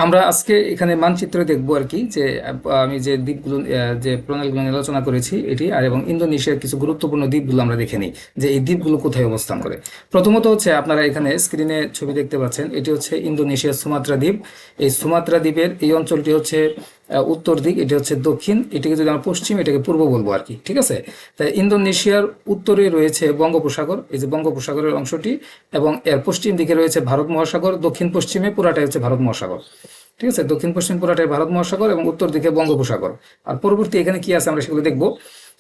আমরা আজকে এখানে মানচিত্র দেখবো আর কি, যে আমি যে দ্বীপগুলো যে প্রণালীগুলো নিয়ে আলোচনা করেছি এটি আর এবং ইন্দোনেশিয়ার কিছু গুরুত্বপূর্ণ দ্বীপগুলো আমরা দেখে নিই যে এই দ্বীপগুলো কোথায় অবস্থান করে। প্রথমত হচ্ছে আপনারা এখানে স্ক্রিনে ছবি দেখতে পাচ্ছেন, এটি হচ্ছে ইন্দোনেশিয়ার সুমাত্রা দ্বীপ। এই সুমাত্রা দ্বীপের এই অঞ্চলটি হচ্ছে উত্তর দিক, এটি হচ্ছে দক্ষিণ, এটিকে যদি আমরা পশ্চিম এটাকে পূর্ব বলবো আর কি। ঠিক আছে, তাই ইন্দোনেশিয়ার উত্তরে রয়েছে বঙ্গোপসাগর, এই যে বঙ্গোপসাগরের অংশটি, এবং এর পশ্চিম দিকে রয়েছে ভারত মহাসাগর, দক্ষিণ পশ্চিমে পুরাটাই হচ্ছে ভারত মহাসাগর। ঠিক আছে, দক্ষিণ পশ্চিম পুরাটাই ভারত মহাসাগর এবং উত্তর দিকে বঙ্গোপসাগর। আর পরবর্তী এখানে কি আছে আমরা সেগুলো দেখবো।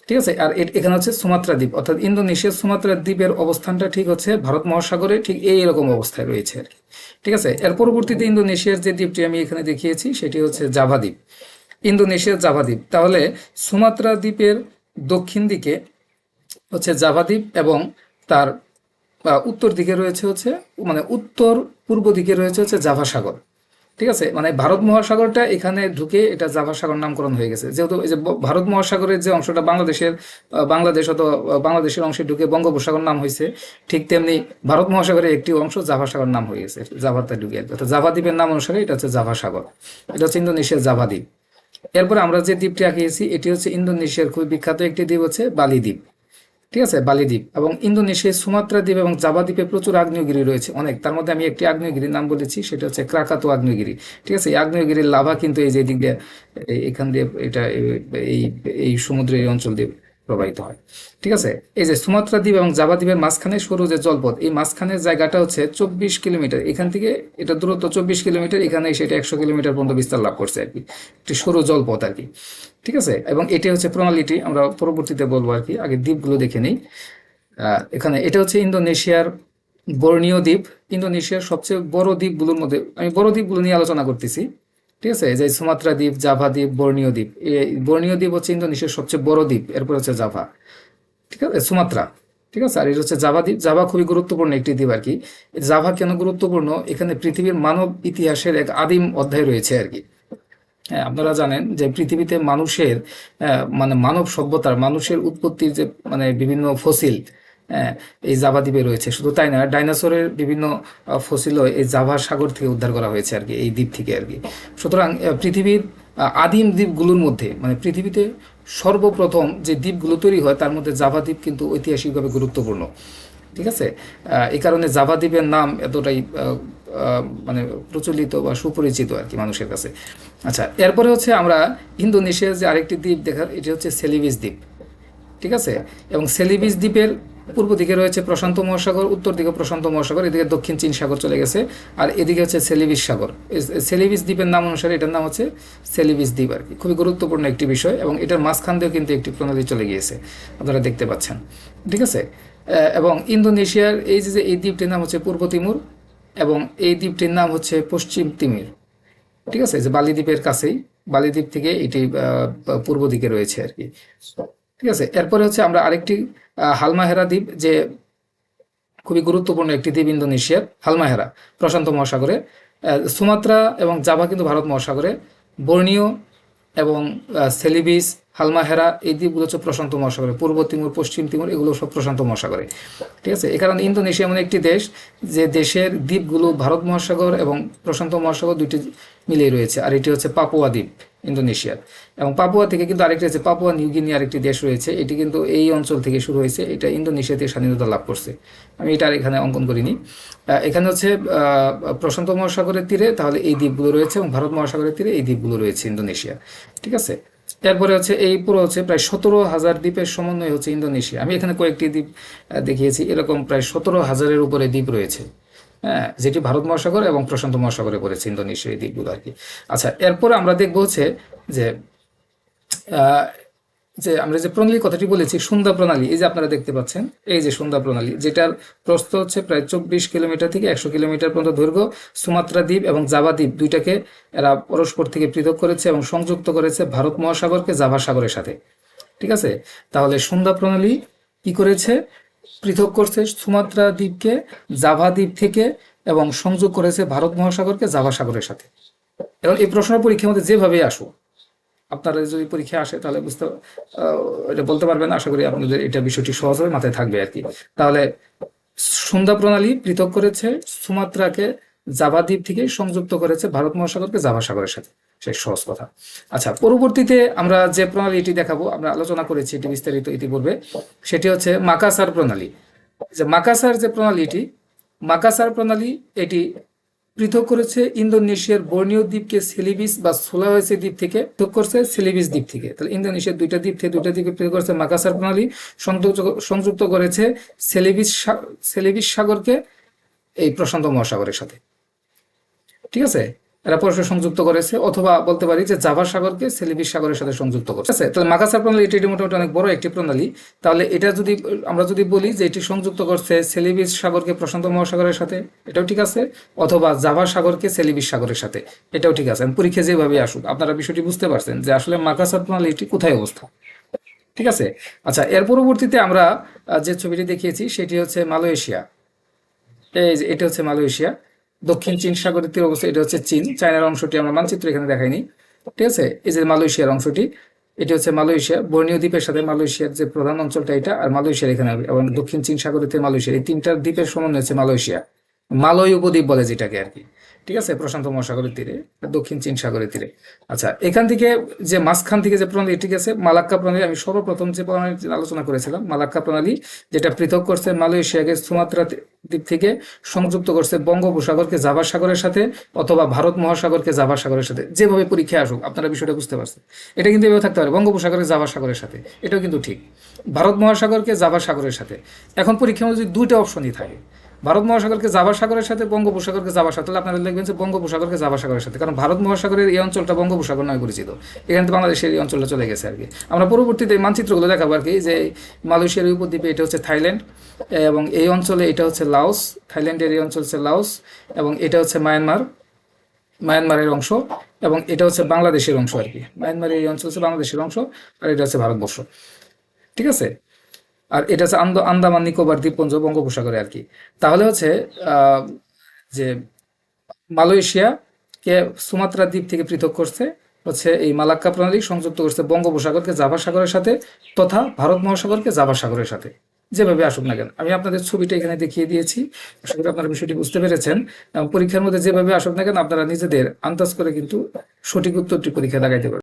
ঠিক আছে, আর এখানে হচ্ছে সুমাত্রা দ্বীপ, অর্থাৎ ইন্দোনেশিয়ার সুমাত্রা দ্বীপের অবস্থানটা ঠিক হচ্ছে ভারত মহাসাগরে, ঠিক এইরকম অবস্থায় রয়েছে আর কি। ঠিক আছে, এর পরবর্তীতে ইন্দোনেশিয়ার যে দ্বীপটি আমি এখানে দেখিয়েছি সেটি হচ্ছে জাভা দ্বীপ, ইন্দোনেশিয়ার জাভা দ্বীপ। তাহলে সুমাত্রা দ্বীপের দক্ষিণ দিকে হচ্ছে জাভা দ্বীপ এবং তার উত্তর দিকে রয়েছে হচ্ছে, মানে উত্তর পূর্ব দিকে রয়েছে হচ্ছে জাভা সাগর। ঠিক আছে, মানে ভারত মহাসাগরটা এখানে ঢুকে এটা জাভা সাগর নামকরণ হয়ে গেছে, যেহেতু এই যে ভারত মহাসাগরের যে অংশটা বাংলাদেশ অথবা বাংলাদেশের অংশে ঢুকে বঙ্গোপসাগর নাম হয়েছে, ঠিক তেমনি ভারত মহাসাগরের একটি অংশ জাভা সাগর নাম হয়ে গেছে, জাভাতে ঢুকে আর কি। অর্থাৎ জাভা দ্বীপের নাম অনুসারে এটা হচ্ছে জাভা সাগর, এটা হচ্ছে ইন্দোনেশিয়ার জাভা দ্বীপ। এরপরে আমরা যে দ্বীপটি আঁকিয়েছি এটি হচ্ছে ইন্দোনেশিয়ার খুবই বিখ্যাত একটি দ্বীপ, হচ্ছে বালি দ্বীপ। ঠিক আছে, বালি দ্বীপ। এবং ইন্দোনেশিয়ার সুমাত্রা দ্বীপ এবং জাভা দ্বীপে প্রচুর আগ্নেয়গিরি রয়েছে, অনেক। তার মধ্যে আমি একটি আগ্নেয়গিরির নাম বলেছি, সেটা হচ্ছে ক্রাকাতো আগ্নেয়গিরি। ঠিক আছে, এই আগ্নেয়গিরির লাভা কিন্তু এই যে দিক দিয়ে এখান দিয়ে এটা এই এই সমুদ্রের এই অঞ্চল দিয়ে প্রবাহিত হয়। ঠিক আছে, এই যে সুমাত্রা দ্বীপ এবং জাভা দ্বীপের মাঝখানে সরু যে জলপথ, এই মাঝখানের জায়গাটা হচ্ছে 24 কিলোমিটার, এখান থেকে এটা দূরত্ব 24 কিলোমিটার, এখানে সেটা 100 কিলোমিটার পর্যন্ত বিস্তার লাভ করছে আর কি, একটি সরু জলপথ আর কি। ঠিক আছে, এবং এটি হচ্ছে প্রণালীটি আমরা পরবর্তীতে বলবো আর কি, আগে দ্বীপগুলো দেখে নিই। এখানে এটা হচ্ছে ইন্দোনেশিয়ার বর্নিও দ্বীপ, ইন্দোনেশিয়ার সবচেয়ে বড় দ্বীপগুলোর মধ্যে আমি বড় দ্বীপগুলো নিয়ে আলোচনা করতেছি। ঠিক আছে, যে সুমাত্রা দ্বীপ, জাভা দ্বীপ, বর্নিও দ্বীপ। এই বর্নিও দ্বীপ হচ্ছে ইন্দোনেশিয়ার সবচেয়ে বড় দ্বীপ, এরপর হচ্ছে জাভা। ঠিক আছে, সুমাত্রা। ঠিক আছে, আর এটা হচ্ছে জাভা দ্বীপ। জাভা খুবই গুরুত্বপূর্ণ একটি দ্বীপ আর কি। জাভা কেন গুরুত্বপূর্ণ, এখানে পৃথিবীর মানব ইতিহাসের এক আদিম অধ্যায় রয়েছে আর কি। হ্যাঁ, আপনারা জানেন যে পৃথিবীতে মানুষের মানে মানব সভ্যতার, মানুষের উৎপত্তির যে মানে বিভিন্ন ফসিল, হ্যাঁ, এই জাভা দ্বীপে রয়েছে। শুধু তাই না, ডাইনোসরের বিভিন্ন ফসিলও এই জাভা সাগর থেকে উদ্ধার করা হয়েছে আর কি, এই দ্বীপ থেকে আর কি। সুতরাং পৃথিবীর আদিম দ্বীপগুলোর মধ্যে, মানে পৃথিবীতে সর্বপ্রথম যে দ্বীপগুলো তৈরি হয় তার মধ্যে জাভা দ্বীপ কিন্তু ঐতিহাসিকভাবে গুরুত্বপূর্ণ। ঠিক আছে, এই কারণে জাভা দ্বীপের নাম এতটাই মানে প্রচলিত বা সুপরিচিত আর কি মানুষের কাছে। আচ্ছা, এরপরে হচ্ছে আমরা ইন্দোনেশিয়ার যে আরেকটি দ্বীপ দেখার, এটি হচ্ছে সেলিবিস দ্বীপ। ঠিক আছে, এবং সেলিবিস দ্বীপের পূর্ব দিকে রয়েছে প্রশান্ত মহাসাগর, উত্তর দিকে প্রশান্ত মহাসাগর, এদিকে দক্ষিণ চীন সাগর চলে গেছে, আর এদিকে হচ্ছে সেলিবিস সাগর। সেলিবিস দ্বীপের নাম অনুসারে এটার নাম হচ্ছে সেলিবিস দ্বীপ আর কি। খুবই গুরুত্বপূর্ণ একটি বিষয়, এবং এটার মাঝখান দিয়েও কিন্তু একটি প্রণালী চলে গিয়েছে, আপনারা দেখতে পাচ্ছেন। ঠিক আছে, এবং ইন্দোনেশিয়ার এই যে এই দ্বীপটির নাম হচ্ছে পূর্ব তিমুর, এবং এই দ্বীপটির নাম হচ্ছে পশ্চিম তিমির। ঠিক আছে, যে বালি দ্বীপের কাছেই, বালি দ্বীপ থেকে এটি পূর্ব দিকে রয়েছে আর কি। ঠিক আছে, এরপরে হচ্ছে আমরা আরেকটি হালমাহেরা দ্বীপ, যে খুবই গুরুত্বপূর্ণ একটি দ্বীপ ইন্দোনেশিয়ার, হালমাহেরা প্রশান্ত মহাসাগরে। সুমাত্রা এবং জাভা কিন্তু ভারত মহাসাগরে, বর্নিও এবং সেলিবিস, হালমাহেরা এই দ্বীপগুলো হচ্ছে প্রশান্ত মহাসাগরে, পূর্ব তিমুর, পশ্চিম তিমুর এগুলো সব প্রশান্ত মহাসাগরে। ঠিক আছে, এ কারণে ইন্দোনেশিয়া এমন একটি দেশ যে দেশের দ্বীপগুলো ভারত মহাসাগর এবং প্রশান্ত মহাসাগর দুইটি মিলিয়ে রয়েছে। আর এটি হচ্ছে পাপুয়া দ্বীপ ইন্দোনেশিয়ার। এবং পাপুয়া থেকে কিন্তু আরেকটি আছে পাপুয়া নিউগিনি, আরেকটি দেশ রয়েছে, এটি কিন্তু এই অঞ্চল থেকে শুরু হয়েছে, এটা ইন্দোনেশিয়া থেকে স্বাধীনতা লাভ করছে। আমি এটা আর এখানে অঙ্কন করিনি। এখানে হচ্ছে প্রশান্ত মহাসাগরের তীরে তাহলে এই দ্বীপগুলো রয়েছে, এবং ভারত মহাসাগরের তীরে এই দ্বীপগুলো রয়েছে ইন্দোনেশিয়া। ঠিক আছে, এরপরে হচ্ছে এই পুরো হচ্ছে প্রায় 17,000 দ্বীপের সমন্বয় হচ্ছে ইন্দোনেশিয়া। আমি এখানে কয়েকটি দ্বীপ দেখিয়েছি, এরকম প্রায় 17,000-এর উপরে দ্বীপ রয়েছে, হ্যাঁ, যেটি ভারত মহাসাগর এবং প্রশান্ত মহাসাগরে পড়েছে ইন্দোনেশিয়া এই দ্বীপগুলো আর কি। আচ্ছা, এরপরে আমরা দেখবো হচ্ছে যে আহ, যে আমরা যে প্রণালীর কথাটি বলেছি, সুন্দা প্রণালী, এই যে আপনারা দেখতে পাচ্ছেন, এই যে সুন্দা প্রণালী, যেটার প্রস্থ হচ্ছে প্রায় 24 কিলোমিটার থেকে 100 কিলোমিটার পর্যন্ত দৈর্ঘ্য। সুমাত্রা দ্বীপ এবং জাভা দ্বীপ দুইটাকে এরা পরস্পর থেকে পৃথক করেছে এবং সংযুক্ত করেছে ভারত মহাসাগরকে জাভা সাগরের সাথে। ঠিক আছে, তাহলে সুন্দা প্রণালী কি করেছে, পৃথক করছে সুমাত্রা দ্বীপকে জাভা দ্বীপ থেকে, এবং সংযোগ করেছে ভারত মহাসাগরকে জাভা সাগরের সাথে। এবং এই প্রশ্ন পরীক্ষার মধ্যে যেভাবে আসুক, আপনারা যদি পরীক্ষা আসে তাহলে এটা বলতে পারবেন। আশা করি আপনাদের এটা বিষয়টি সহজভাবে মাথায় থাকবে আর কি। তাহলে সুন্দা প্রণালী পৃথক করেছে সুমাত্রাকে জাভা দ্বীপ থেকে সংযুক্ত করেছে ভারত মহাসাগরকে জাভা সাগরের সাথে। সে সহজ কথা। আচ্ছা, পরবর্তীতে আমরা যে প্রণালীটি দেখাবো, আমরা আলোচনা করেছি এটি বিস্তারিত ইতিপূর্বে, সেটি হচ্ছে মাকাসার প্রণালী। যে মাকাসার যে প্রণালীটি, মাকাসার প্রণালী এটি পৃথক করেছে ইন্দোনেশিয়ার বর্নিও দ্বীপকে সেলিবিস বা সুলাওয়েসি দ্বীপ থেকে, পৃথক করছে সেলিবিস দ্বীপ থেকে। তাহলে ইন্দোনেশিয়ার দুইটা দ্বীপকে পৃথক করেছে মাকাসার প্রণালী, সংযুক্ত করেছে সেলিবিস সাগরকে এই প্রশান্ত মহাসাগরের সাথে। ঠিক আছে, এরা পরস্পর সংযুক্ত করেছে, অথবা বলতে পারি যে জাভা সাগরকে সেলিবিস সাগরের সাথে সংযুক্ত করেছে। তাহলে মাকাসার প্রণালী এটি মোটামুটি অনেক বড় একটি প্রণালী। তাহলে এটা যদি আমরা বলি যে এটি সংযুক্ত করছে সেলিবিস সাগরকে প্রশান্ত মহাসাগরের সাথে, এটাও ঠিক আছে, অথবা জাভা সাগরকে সেলিবিস সাগরের সাথে, এটাও ঠিক আছে। পরীক্ষা যেভাবে আসুক আপনারা বিষয়টি বুঝতে পারছেন যে আসলে মাকাসার প্রণালী এটি কোথায় অবস্থা। ঠিক আছে। আচ্ছা, এর পরবর্তীতে আমরা যে ছবিটি দেখিয়েছি সেটি হচ্ছে মালয়েশিয়া। এই যে এটা হচ্ছে মালয়েশিয়া, দক্ষিণ চীন সাগরের তীরে অবস্থিত। এটা হচ্ছে চীন, চায়নার অংশটি আমরা মানচিত্র এখানে দেখাইনি। ঠিক আছে, এই যে মালয়েশিয়ার অংশটি, এটি হচ্ছে মালয়েশিয়া। বর্নিও দ্বীপের সাথে মালয়েশিয়ার যে প্রধান অঞ্চলটা এটা, আর মালয়েশিয়ার এখানে, এবং দক্ষিণ চীন সাগরের তীরে মালয়েশিয়া, এই তিনটার দ্বীপের সমন্বয় হচ্ছে মালয়েশিয়া। মালয় উপদ্বীপ বলে যেটাকে আর কি। ঠিক আছে, প্রশান্ত মহাসাগরের তীরে, দক্ষিণ চীন সাগরের তীরে। আচ্ছা, এখান থেকে যে মাঝখান থেকে যে প্রণালী, ঠিক আছে, মালাক্কা প্রণালী, আমি সর্বপ্রথম যে প্রণালী আলোচনা করেছিলাম, মালাক্কা প্রণালী, যেটা পৃথক করছে মালয়েশিয়াকে সুমাত্রা দ্বীপ থেকে সংযুক্ত করছে বঙ্গোপসাগরকে জাভা সাগরের সাথে, অথবা ভারত মহাসাগরকে জাভা সাগরের সাথে। যেভাবে পরীক্ষায় আসুক আপনারা বিষয়টা বুঝতে পারছেন। এটা কিন্তু এভাবে থাকতে পারে, বঙ্গোপসাগরকে জাভা সাগরের সাথে, এটাও কিন্তু ঠিক, ভারত মহাসাগরকে জাভা সাগরের সাথে। এখন পরীক্ষার মধ্যে যদি দুইটা অপশনই থাকে, ভারত মহাসাগরকে জাভা সাগরের সাথে, বঙ্গোপসাগরকে জাভা সাগর, তাহলে আপনারা লিখবেন যে বঙ্গোপসাগরকে জাভা সাগরের সাথে, কারণ ভারত মহাসাগরের এই অঞ্চলটা বঙ্গোপসাগর নামে পরিচিত। এখানে তো বাংলাদেশের এই অঞ্চলটা চলে গেছে আর কি। আমরা পরবর্তীতে এই মানচিত্রগুলো দেখাবো আর কি, যে মালয়েশিয়ার এই উপদ্বীপে এটা হচ্ছে থাইল্যান্ড, এবং এই অঞ্চলে এটা হচ্ছে লাওস, থাইল্যান্ডের এই অঞ্চল হচ্ছে লাওস, এবং এটা হচ্ছে মায়ানমারের অংশ, এবং এটা হচ্ছে বাংলাদেশের অংশ আর কি। মায়ানমারের এই অঞ্চল হচ্ছে বাংলাদেশের অংশ, আর এটা হচ্ছে ভারতবর্ষ। ঠিক আছে, আর এটা হচ্ছে আন্দামান নিকোবর দ্বীপপুঞ্জ বঙ্গোপসাগরে আর কি। তাহলে হচ্ছে যে মালয়েশিয়াকে সুমাত্রা দ্বীপ থেকে পৃথক করছে হচ্ছে এই মালাক্কা প্রণালী, সংযুক্ত করছে বঙ্গোপসাগরকে জাভা সাগরের সাথে, তথা ভারত মহাসাগরকে জাভা সাগরের সাথে। যেভাবে আসুক না কেন, আমি আপনাদের ছবিটা এখানে দেখিয়ে দিয়েছি, আশা করি আপনারা বিষয়টি বুঝতে পেরেছেন। পরীক্ষার মধ্যে যেভাবে আসুক না কেন আপনারা নিজেদের আন্দাজ করে কিন্তু সঠিক উত্তরটি পরীক্ষা দেখাইতে পারবেন।